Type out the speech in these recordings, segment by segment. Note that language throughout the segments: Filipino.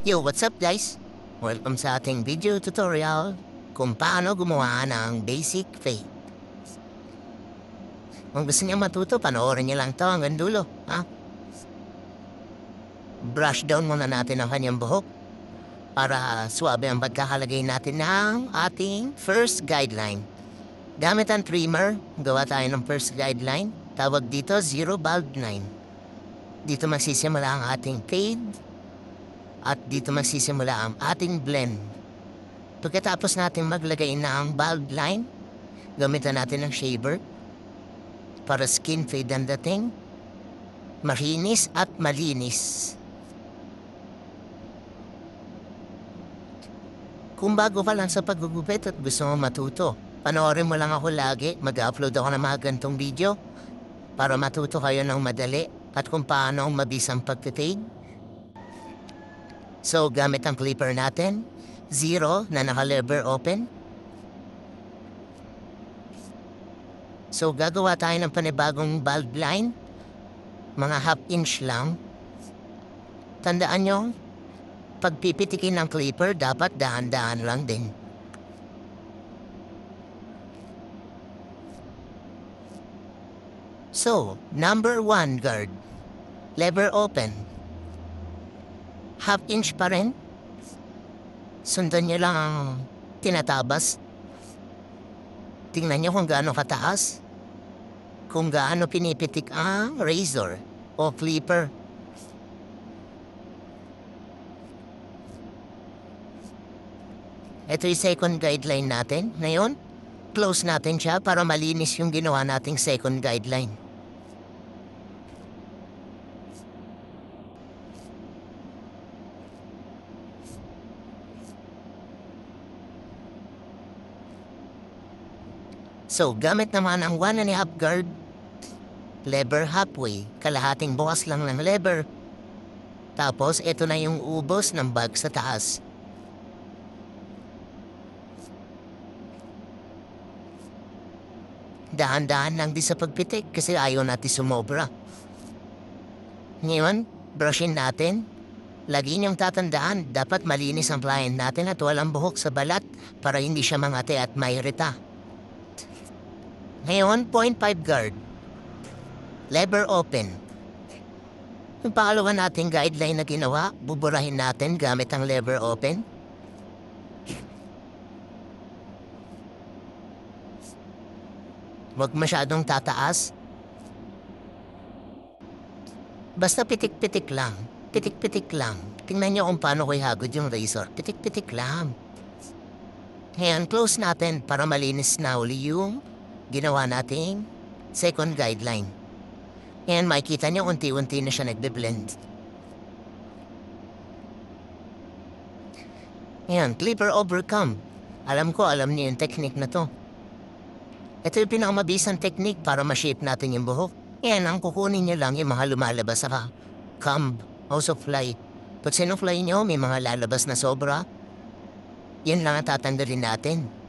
Yo, what's up guys? Welcome sa ating video tutorial kung paano gumawa ng basic fade. Kung gusto niyo matuto, panoorin niyo lang to hanggang dulo. Brush down muna natin ang kanyang buhok para suwabe ang pagkakalagay natin ng ating first guideline. Gamit ang trimmer, gawa tayo ng first guideline. Tawag dito, zero bulb line. Dito magsisimula ang ating fade. At dito magsisimula ang ating blend. Pagkatapos natin maglagay ng bulb line, gamitan natin ng shaver para skin fade ang dating. Marinis at malinis. Kung bago ka lang sa paggugupit at gusto mo matuto, panoorin mo lang ako lagi. Mag-upload ako ng mga gantong video para matuto kayo ng madali at kung paano mabisang pagtitade. So, gamit ang clipper natin, zero na naka-lever open. So, gagawa tayo ng panibagong bulb line, mga half inch lang. Tandaan nyo, pag pipitikin ng clipper, dapat dahan-dahan lang din. So, number 1 guard, lever open. Half inch pa rin. Sundan nyo lang ang tinatabas. Tingnan nyo kung gaano kataas. Kung gaano pinipitik ang razor o clipper. Ito yung second guideline natin. Ngayon, close natin siya para malinis yung ginawa nating second guideline. So, gamit naman ang 1.5 guard, lever halfway, kalahating bukas lang ng lever. Tapos, ito na yung ubos ng bag sa taas. Dahan-dahan lang din sa pagpitik kasi ayaw natin sumobra. Ngayon, brushin natin. Lagi niyong tatandaan, dapat malinis ang client natin at walang buhok sa balat para hindi siya mangate at mairita. Ngayon, 0.5 guard. Lever open. Yung pangalawa nating guideline na ginawa, buburahin natin gamit ang lever open. Huwag masyadong tataas. Basta pitik-pitik lang. Pitik-pitik lang. Tingnan niyo kung paano ko ihagod yung razor. Pitik-pitik lang. Ngayon, close natin para malinis na uli yung ginawa nating second guideline. And makikita niyo unti-unti na siya nagbe-blend. Ayan, clipper overcome. Alam niyo yung technique na to. Ito yung pinakamabisang technique para ma-shape natin yung buhok. Ayan, ang kukunin niyo lang yung mga lumalabas sa comb, also fly. Pag sinufly niyo, may mga lalabas na sobra. Yan lang ang tatanggalin natin.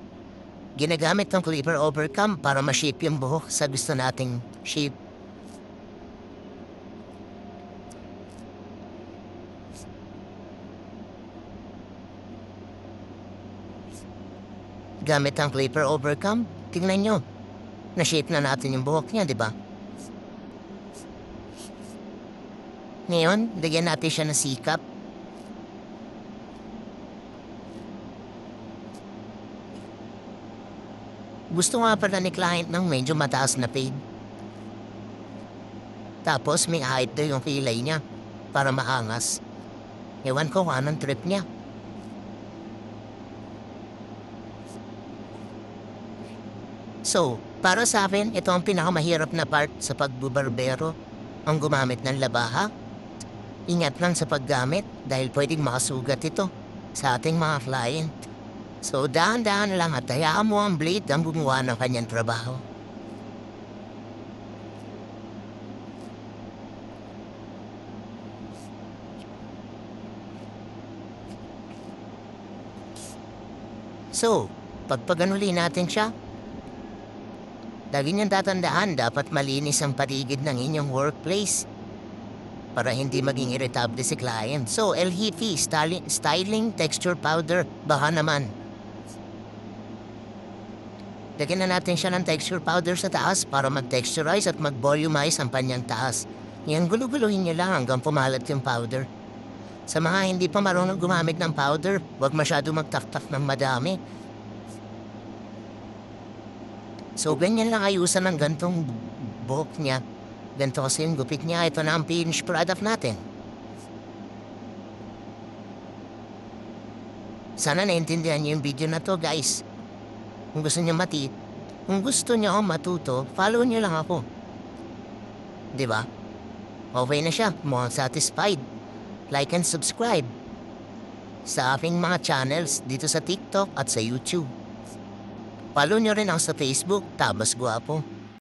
Ginagamit ng clipper overcome para ma-shape yung buhok sa gusto nating shape. Gamit ang clipper overcome, tingnan nyo. Na-shape na natin yung buhok niya, di ba? Ngayon, lagyan natin siya ng sikap. Gusto nga pala ni client ng medyo mataas na fade. Tapos may height daw yung kilay niya para maangas. Ewan ko kung anong trip niya. So, para sa akin, ito ang pinakamahirap na part sa pagbubarbero, ang gumamit ng labaha. Ingat lang sa paggamit dahil pwedeng makasugat ito sa ating mga client. So, dahan-dahan lang at hayaan mo ang blade ang gumawa ng kanyang trabaho. So, pagpaganuli natin siya, lagi niyang tatandaan, dapat malinis ang paligid ng inyong workplace. para hindi maging irritable si client. So, El Jefe Styling Texture Powder, baka naman. Lagyan na natin siya ng texture powder sa taas para mag-texturize at mag-volumize ang kanyang taas. Yan, gulo-guluhin niyo lang hanggang pumalat yung powder. Sa mga hindi pa marunong gumamit ng powder, huwag masyado magtak-tak ng madami. So, ganyan lang ayusan ng gantong buhok niya. Ganito kasi yung gupit niya. Ito na ang finished product natin. Sana naintindihan niyo yung video na to, guys. Kung gusto niyo matuto, follow niyo lang ako. 'Di ba? Okay na siya. Mukhang satisfied. Like and subscribe sa aking mga channels dito sa TikTok at sa YouTube. Follow niyo rin ako sa Facebook, Tabas Guapo.